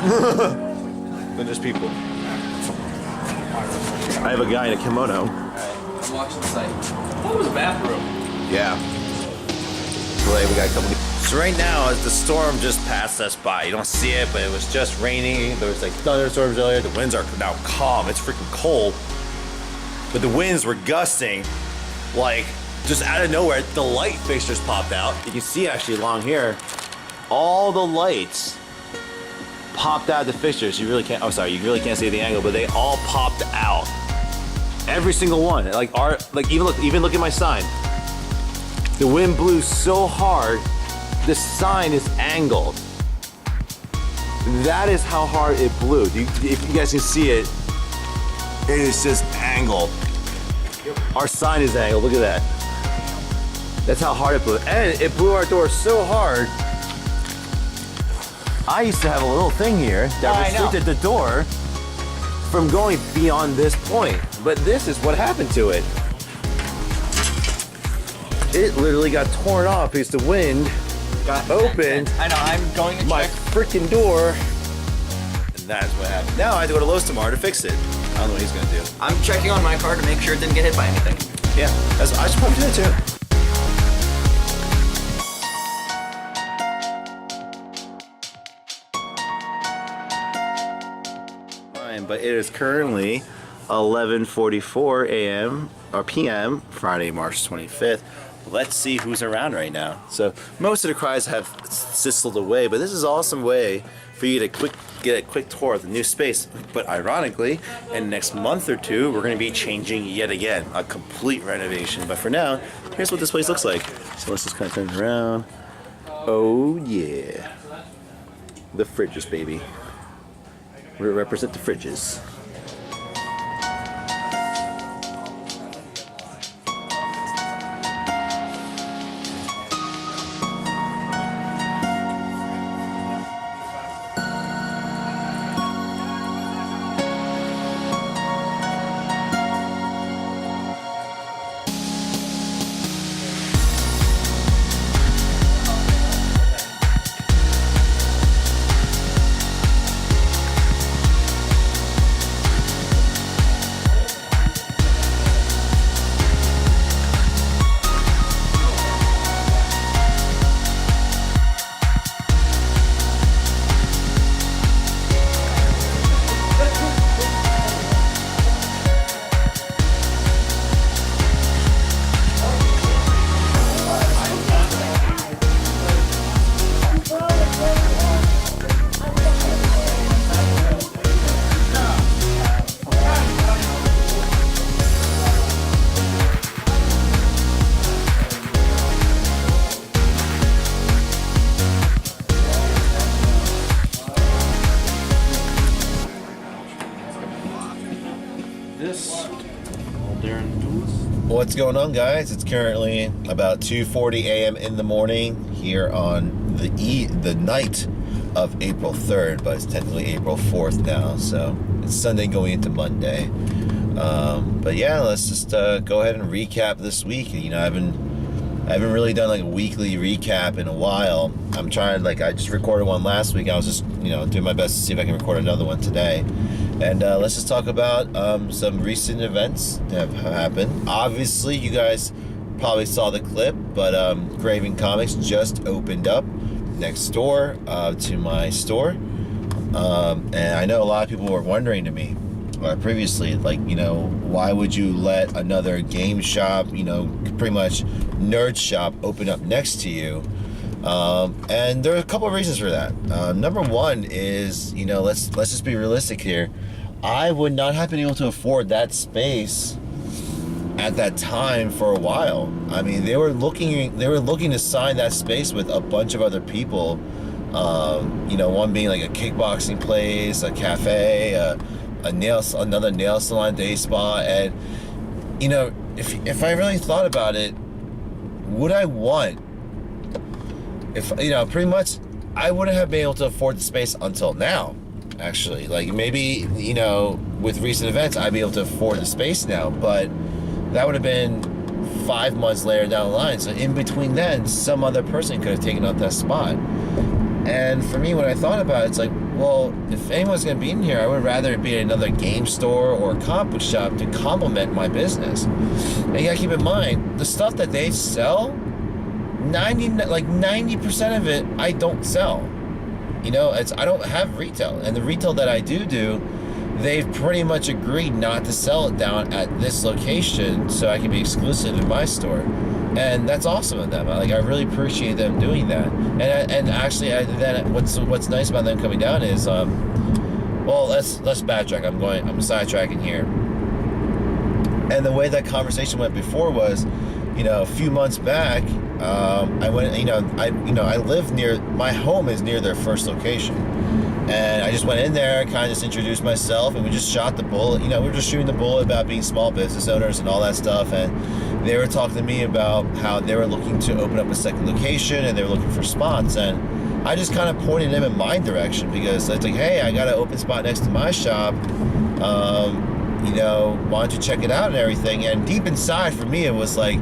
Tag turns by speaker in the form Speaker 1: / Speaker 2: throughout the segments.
Speaker 1: than just people. I have a guy in a kimono.
Speaker 2: Alright, I'm watching the site. What was a bathroom?
Speaker 1: Yeah. We got a couple. So right now, the storm just passed us by. You don't see it, but it was just raining. There was like thunderstorms earlier. The winds are now calm. It's freaking cold. But the winds were gusting, like just out of nowhere. The light fixtures popped out. You can see actually along here, all the lights popped out of the fixtures. You really can't. Oh, sorry. You really can't see the angle, but they all popped out. Every single one. Like even look at my sign. The wind blew so hard, the sign is angled. That is how hard it blew. If you guys can see it, it is just angled. Our sign is angled, look at that. That's how hard it blew. And it blew our door so hard, I used to have a little thing here that restricted the door from going beyond this point. But this is what happened to it. It literally got torn off because the wind opened.
Speaker 2: I know, I'm going to
Speaker 1: my
Speaker 2: check.
Speaker 1: freaking door. And that's what happened. Now I have to go to Lowe's tomorrow to fix it. I don't know what he's gonna do.
Speaker 2: I'm checking on my car to make sure it didn't get hit by anything.
Speaker 1: Yeah, I should probably do that too. Fine, but it is currently 11:44 a.m. or p.m. Friday, March 25th. Let's see who's around right now. So most of the cries have sizzled away, but this is an awesome way for you to get a quick tour of the new space. But ironically, in the next month or two, we're going to be changing yet again, a complete renovation. But for now, here's what this place looks like. So let's just kind of turn it around. Oh yeah, the fridges, baby. We represent the fridges. What's going on, guys? It's currently about 2:40 a.m. in the morning here on the night of April 3rd, but it's technically April 4th now, so it's Sunday going into Monday. But yeah, let's just go ahead and recap this week. You know, I haven't really done like a weekly recap in a while. I'm trying, like, I just recorded one last week. I was just, you know, doing my best to see if I can record another one today. And let's just talk about some recent events that have happened. Obviously, you guys probably saw the clip, but Craven Comics just opened up next door to my store. And I know a lot of people were wondering to me previously, like, you know, why would you let another game shop, you know, pretty much nerd shop open up next to you? And there are a couple of reasons for that. Number one is, you know, let's just be realistic here. I would not have been able to afford that space at that time for a while. I mean, they were looking to sign that space with a bunch of other people. You know, one being like a kickboxing place, a cafe, another nail salon, day spa, and you know, if I really thought about it, would I want? If you know, pretty much, I wouldn't have been able to afford the space until now. Actually, like, maybe, you know, with recent events, I'd be able to afford the space now, but that would have been 5 months later down the line. So in between then, some other person could have taken up that spot. And for me, when I thought about it, it's like, well, if anyone's going to be in here, I would rather it be another game store or a comic book shop to complement my business. And you got to keep in mind, the stuff that they sell, 90% of it, I don't sell. You know, I don't have retail. And the retail that I do, they've pretty much agreed not to sell it down at this location so I can be exclusive in my store. And that's awesome of them. I really appreciate them doing that. And actually, then what's nice about them coming down is, well, let's backtrack. I'm sidetracking here. And the way that conversation went before was, you know, a few months back, I went, I live near, my home is near their first location. And I just went in there, kind of just introduced myself, and we just shot the bullet. You know, we were just shooting the bullet about being small business owners and all that stuff. And they were talking to me about how they were looking to open up a second location and they were looking for spots. And I just kind of pointed them in my direction because it's like, hey, I got an open spot next to my shop. You know, why don't you check it out and everything? And deep inside for me, it was like,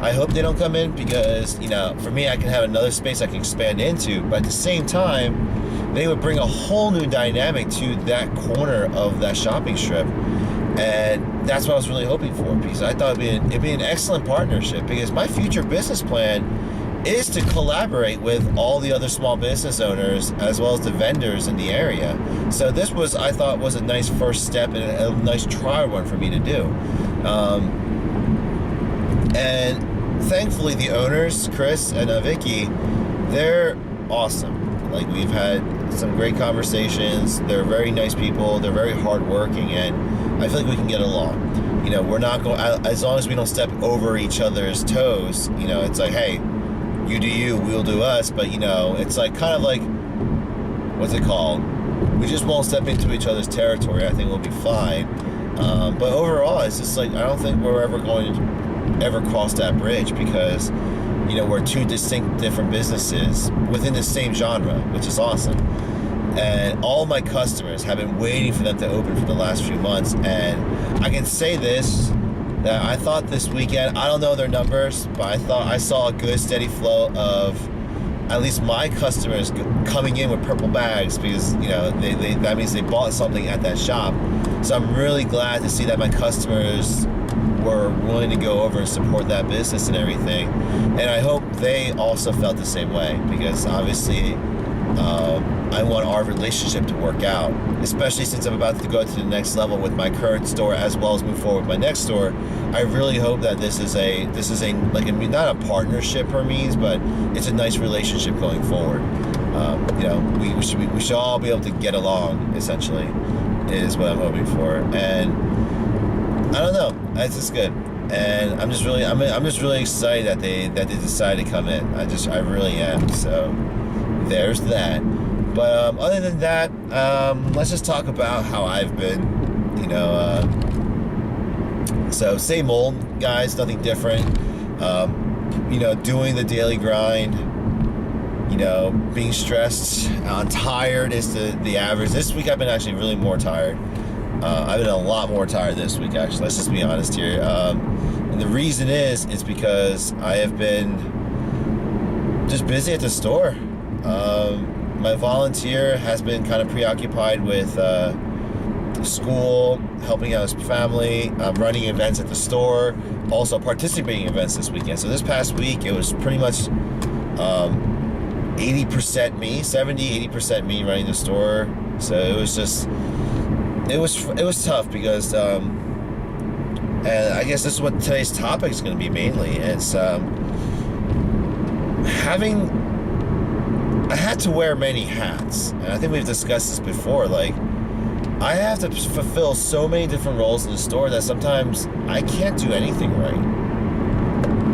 Speaker 1: I hope they don't come in because, you know, for me, I can have another space I can expand into. But at the same time, they would bring a whole new dynamic to that corner of that shopping strip. And that's what I was really hoping for, because I thought it'd be an excellent partnership, because my future business plan is to collaborate with all the other small business owners as well as the vendors in the area. So this was, I thought, was a nice first step and a nice trial run for me to do. And thankfully the owners, Chris and Vicky, they're awesome. Like, we've had some great conversations. They're very nice people. They're very hardworking, and I feel like we can get along. You know, we're not going, as long as we don't step over each other's toes, you know, it's like, hey, you do you, we'll do us. But, you know, it's like kind of like, what's it called? We just won't step into each other's territory. I think we'll be fine. But overall, it's just like, I don't think we're ever going to ever cross that bridge, because, you know, we're two distinct different businesses within the same genre, which is awesome. And all my customers have been waiting for them to open for the last few months. And I can say this, that I thought this weekend, I don't know their numbers, but I thought I saw a good steady flow of at least my customers coming in with purple bags, because, you know, they that means they bought something at that shop. So I'm really glad to see that my customers were willing to go over and support that business and everything. And I hope they also felt the same way, because obviously I want our relationship to work out, especially since I'm about to go to the next level with my current store as well as move forward with my next store. I really hope that this is a like a, not a partnership per means, but it's a nice relationship going forward. You know, we should all be able to get along, essentially, is what I'm hoping for. And I don't know, it's just good. And I'm just really excited that they decided to come in. I really am. So there's that. But other than that, let's just talk about how I've been, you know. So same old, guys, nothing different. You know, doing the daily grind. You know, being stressed, tired is the average. This week I've been actually really more tired. I've been a lot more tired this week, actually. Let's just be honest here. And the reason is because I have been just busy at the store. My volunteer has been kind of preoccupied with school, helping out his family, running events at the store, also participating in events this weekend. So this past week, it was pretty much 80% me, 70-80% me running the store. So it was just, it was tough because, and I guess this is what today's topic is going to be mainly. It's I had to wear many hats, and I think we've discussed this before. Like, I have to fulfill so many different roles in the store that sometimes I can't do anything right.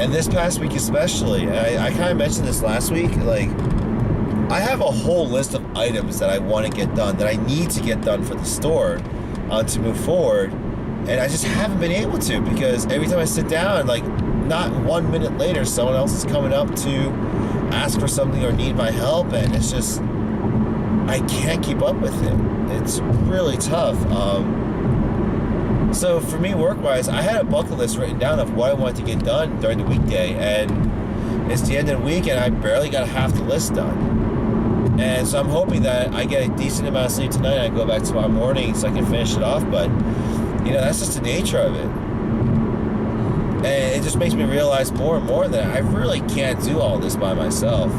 Speaker 1: And this past week especially, I kind of mentioned this last week, like, I have a whole list of items that I want to get done, that I need to get done for the store to move forward, and I just haven't been able to, because every time I sit down, like, not 1 minute later, someone else is coming up to ask for something or need my help, and it's just, I can't keep up with it. It's really tough. So for me, work-wise, I had a bucket list written down of what I wanted to get done during the weekday, and it's the end of the week, and I barely got half the list done. And so I'm hoping that I get a decent amount of sleep tonight and I go back tomorrow morning so I can finish it off. But, that's just the nature of it. And it just makes me realize more and more that I really can't do all this by myself.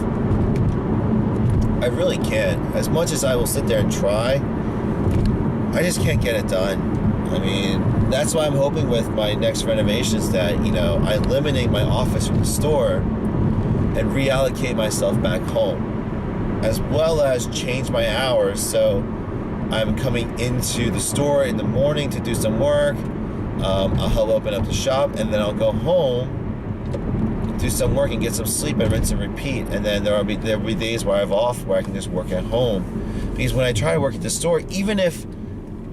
Speaker 1: I really can't. As much as I will sit there and try, I just can't get it done. I mean, that's why I'm hoping with my next renovations that, I eliminate my office from the store and reallocate myself back home, as well as change my hours so I'm coming into the store in the morning to do some work. I'll help open up the shop, and then I'll go home, do some work and get some sleep and rinse and repeat. And then there'll be days where I have off where I can just work at home. Because when I try to work at the store, even if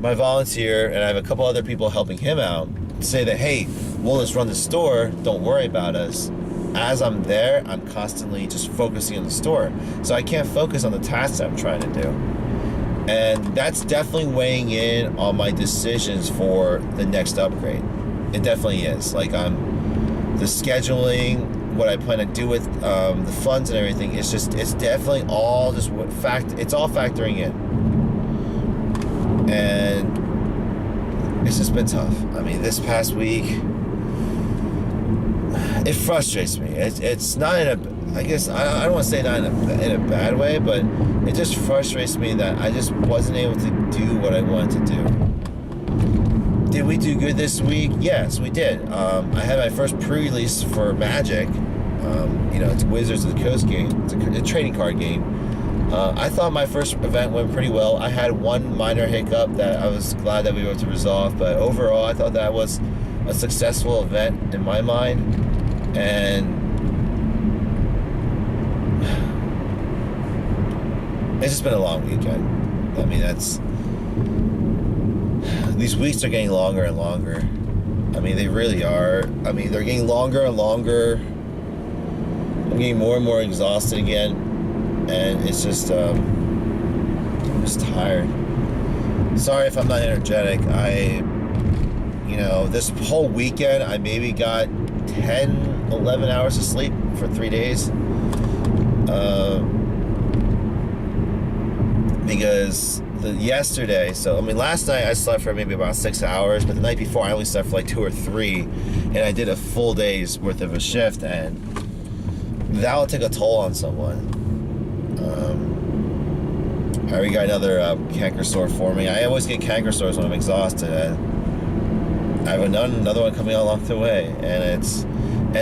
Speaker 1: my volunteer and I have a couple other people helping him out say that, hey, we'll just run the store, don't worry about us. As I'm there, I'm constantly just focusing on the store. So I can't focus on the tasks I'm trying to do. And that's definitely weighing in on my decisions for the next upgrade. It definitely is. Like, the scheduling, what I plan to do with the funds and everything, it's definitely all just it's all factoring in. And it's just been tough. I mean, this past week, it frustrates me. It's not in a, I guess, I don't want to say not in a bad way, but it just frustrates me that I just wasn't able to do what I wanted to do. Did we do good this week? Yes, we did. I had my first pre-release for Magic. It's Wizards of the Coast game. It's a trading card game. I thought my first event went pretty well. I had one minor hiccup that I was glad that we were able to resolve, but overall I thought that was a successful event in my mind. And it's just been a long weekend. I mean, these weeks are getting longer and longer. I mean, they really are. I mean, they're getting longer and longer. I'm getting more and more exhausted again. And it's just, I'm just tired. Sorry if I'm not energetic. This whole weekend, I maybe got 10, 11 hours of sleep for 3 days. Because yesterday, last night I slept for maybe about 6 hours, but the night before I only slept for like 2 or 3, and I did a full day's worth of a shift, and that will take a toll on someone. I already got another canker sore for me. I always get canker sores when I'm exhausted, and I have another one coming along the way, and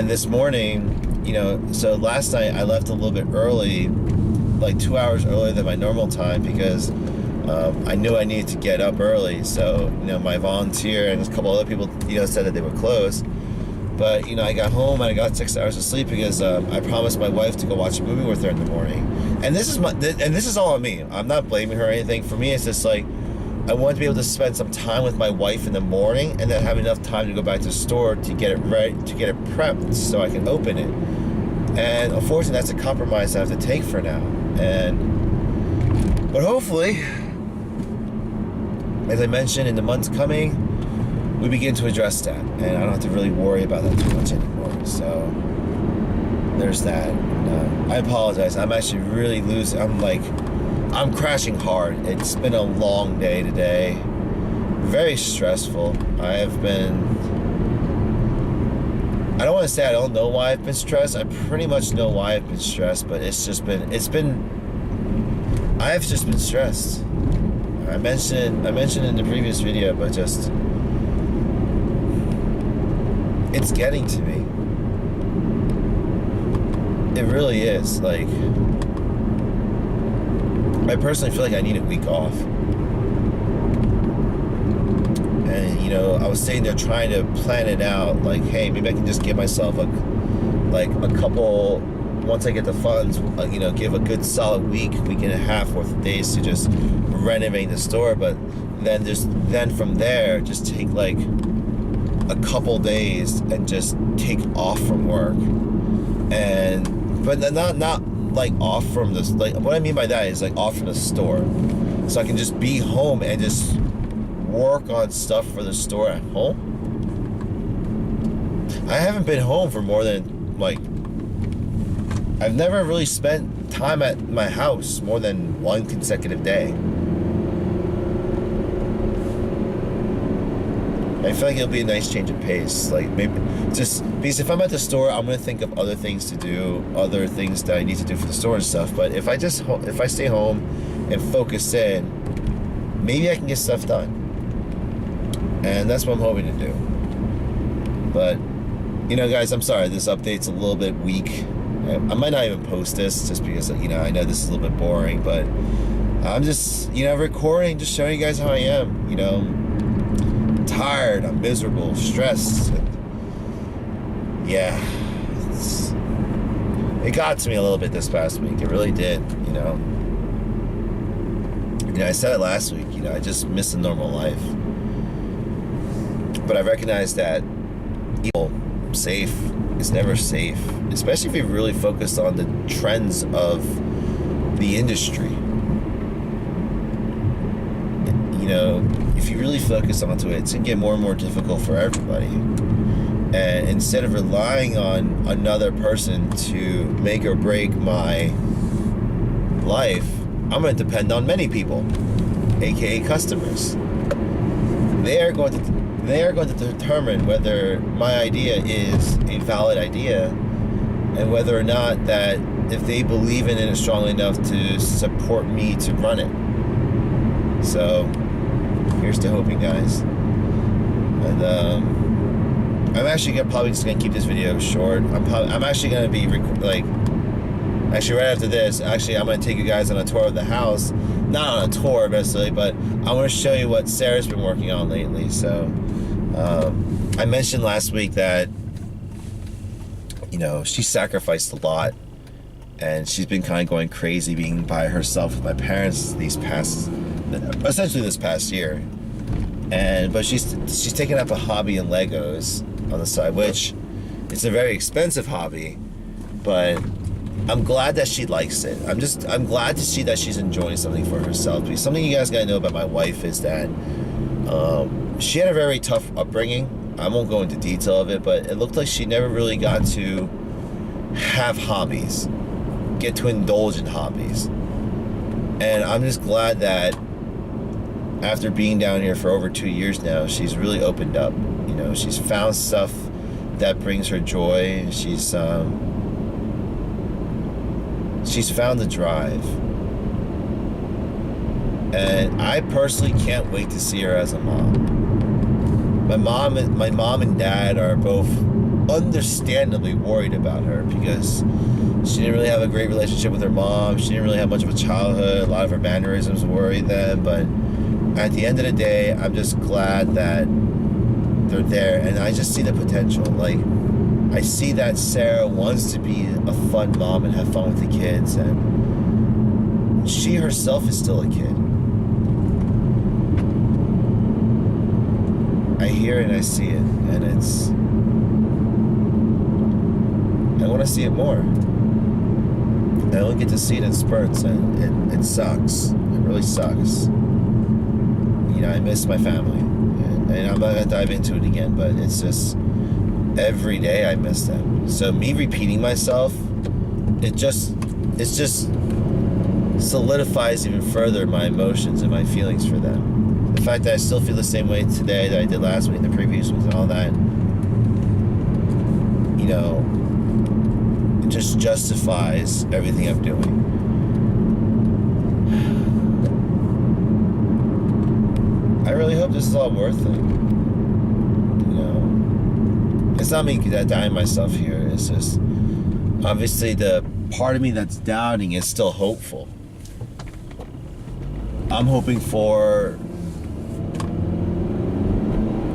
Speaker 1: this morning, so last night I left a little bit early, like 2 hours earlier than my normal time, because I knew I needed to get up early. So, my volunteer and a couple other people, said that they were closed. But, I got home and I got 6 hours of sleep because I promised my wife to go watch a movie with her in the morning. And this is all on me. I'm not blaming her or anything. For me, it's just like, I want to be able to spend some time with my wife in the morning and then have enough time to go back to the store to get it ready, to get it prepped so I can open it. And unfortunately, that's a compromise I have to take for now. But hopefully, as I mentioned, in the months coming, we begin to address that, and I don't have to really worry about that too much anymore. So there's that. I apologize. I'm actually really losing. I'm crashing hard. It's been a long day today. Very stressful. I don't want to say I don't know why I've been stressed. I pretty much know why I've been stressed, but I have just been stressed. I mentioned in the previous video, but just, it's getting to me. It really is. Like, I personally feel like I need a week off. And, I was sitting there trying to plan it out, like, hey, maybe I can just give myself a couple, once I get the funds, give a good solid week and a half worth of days to just renovate the store. But then from there, just take like a couple days and just take off from work. But not like off from this, like, what I mean by that is like off from the store. So I can just be home and just work on stuff for the store at home. I haven't been home for more than, like, I've never really spent time at my house more than one consecutive day. I feel like it'll be a nice change of pace. Like maybe just because if I'm at the store, I'm gonna think of other things to do, other things that I need to do for the store and stuff. But if I stay home and focus in, maybe I can get stuff done. And that's what I'm hoping to do. But you know, guys, I'm sorry this update's a little bit weak. I might not even post this just because, you know, I know this is a little bit boring, but I'm just, you know, recording, just showing you guys how I am. You know, I'm tired, I'm miserable, stressed. Yeah, it got to me a little bit this past week. It really did, you know. You know, I said it last week, you know, I just miss a normal life. But I recognize that safe is never safe, especially if you really focus on the trends of the industry. You know, if you really focus onto it, it's gonna get more and more difficult for everybody. And instead of relying on another person to make or break my life, I'm gonna depend on many people, aka customers. They are going to determine whether my idea is a valid idea and whether or not that if they believe in it strongly enough to support me to run it. So here's to hoping, guys. And I'm actually probably just gonna keep this video short. I'm actually gonna be actually right after this, actually I'm gonna take you guys on a tour of the house. Not on a tour necessarily, but I want to show you what Sarah's been working on lately. So I mentioned last week that, you know, she sacrificed a lot and she's been kind of going crazy being by herself with my parents essentially this past year. But she's taken up a hobby in Legos on the side, which it's a very expensive hobby, but I'm glad that she likes it. I'm glad to see that she's enjoying something for herself. Because something you guys gotta know about my wife is that she had a very tough upbringing. I won't go into detail of it, but it looked like she never really got to have hobbies, get to indulge in hobbies. And I'm just glad that after being down here for over 2 years now, she's really opened up. You know, she's found stuff that brings her joy. She's found the drive. And I personally can't wait to see her as a mom. My mom and dad are both understandably worried about her because she didn't really have a great relationship with her mom. She didn't really have much of a childhood. A lot of her mannerisms worried them. But at the end of the day, I'm just glad that they're there. And I just see the potential. Like, I see that Sarah wants to be a fun mom and have fun with the kids. And she herself is still a kid. I hear it and I see it, and I want to see it more. I only get to see it in spurts, and it sucks. It really sucks. You know, I miss my family, and I'm not gonna dive into it again, but it's just every day I miss them. So me repeating myself, it just solidifies even further my emotions and my feelings for them. The fact that I still feel the same way today that I did last week, the previous weeks, and all that, you know, it just justifies everything I'm doing. I really hope this is all worth it. You know, it's not me doubting myself here. It's just obviously the part of me that's doubting is still hopeful. I'm hoping for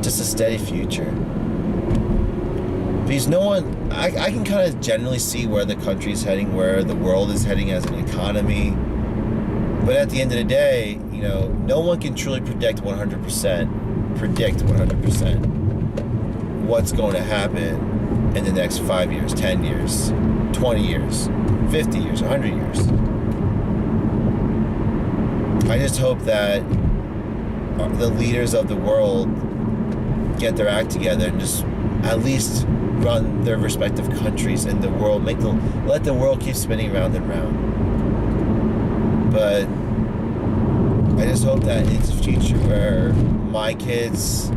Speaker 1: just a steady future. Because no one, I can kind of generally see where the country's heading, where the world is heading as an economy. But at the end of the day, you know, no one can truly predict 100% what's going to happen in the next 5 years, 10 years, 20 years, 50 years, 100 years. I just hope that the leaders of the world get their act together and just at least run their respective countries in the world, let the world keep spinning round and round. But I just hope that it's a future where my kids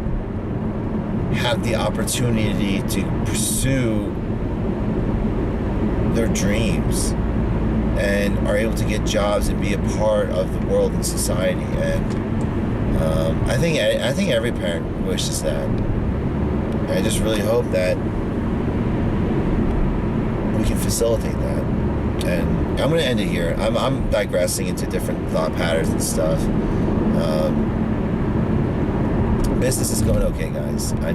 Speaker 1: have the opportunity to pursue their dreams and are able to get jobs and be a part of the world and society. And I think every parent wishes that. I just really hope that we can facilitate that. And I'm going to end it here. I'm digressing into different thought patterns and stuff. Business is going okay, guys. I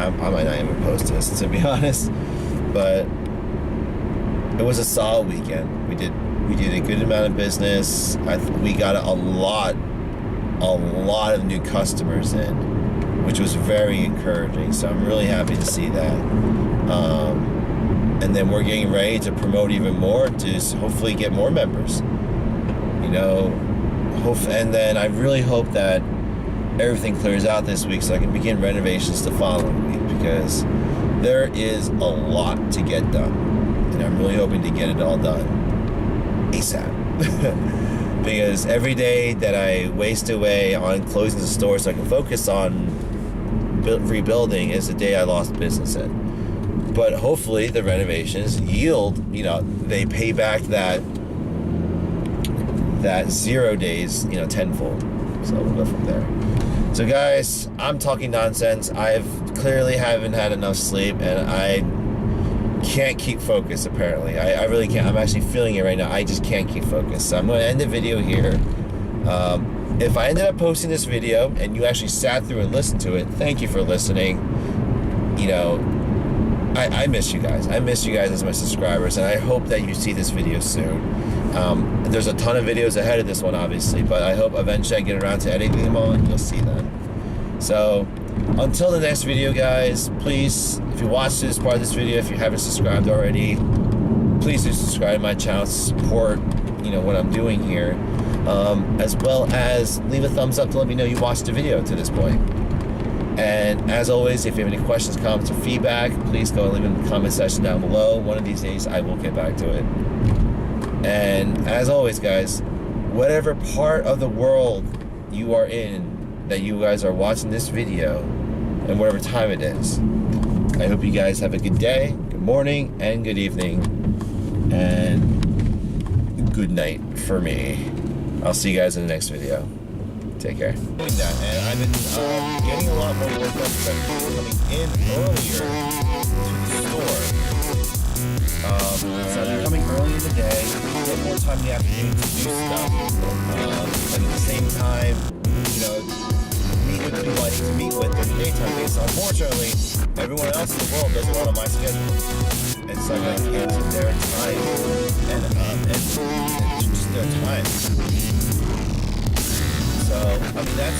Speaker 1: might not even post this, to be honest. But it was a solid weekend. We did a good amount of business. We got a lot of new customers in, which was very encouraging. So I'm really happy to see that. And then we're getting ready to promote even more to hopefully get more members. And then I really hope that everything clears out this week so I can begin renovations the following week, because there is a lot to get done. And I'm really hoping to get it all done ASAP. Because every day that I waste away on closing the store so I can focus on rebuilding is the day I lost business in. But hopefully the renovations yield, they pay back that 0 days, tenfold. So we'll go from there. So guys, I'm talking nonsense. I've clearly haven't had enough sleep, and I can't keep focused, apparently. I really can't. I'm actually feeling it right now. I just can't keep focused. So I'm going to end the video here. If I ended up posting this video and you actually sat through and listened to it, thank you for listening. I miss you guys. I miss you guys as my subscribers, and I hope that you see this video soon. There's a ton of videos ahead of this one, obviously, but I hope eventually I get around to editing them all and you'll see them. So, until the next video, guys, please, if you watched this part of this video, if you haven't subscribed already, please do subscribe to my channel to support, what I'm doing here, as well as leave a thumbs up to let me know you watched the video to this point. And as always, if you have any questions, comments, or feedback, please go and leave them in the comment section down below. One of these days, I will get back to it. And as always, guys, whatever part of the world you are in that you guys are watching this video, and whatever time it is, I hope you guys have a good day, good morning, and good evening, and good night for me. I'll see you guys in the next video. Take care. Doing that, and I've been getting a lot more work done because I'm coming in earlier to the store. So I'm coming early in the day, get more time in the afternoon to do stuff, and at the same time, meet with people I need to meet with during the daytime days. So unfortunately, everyone else in the world does a lot on my schedule, and so I gotta cancel their time and just their time. So, that's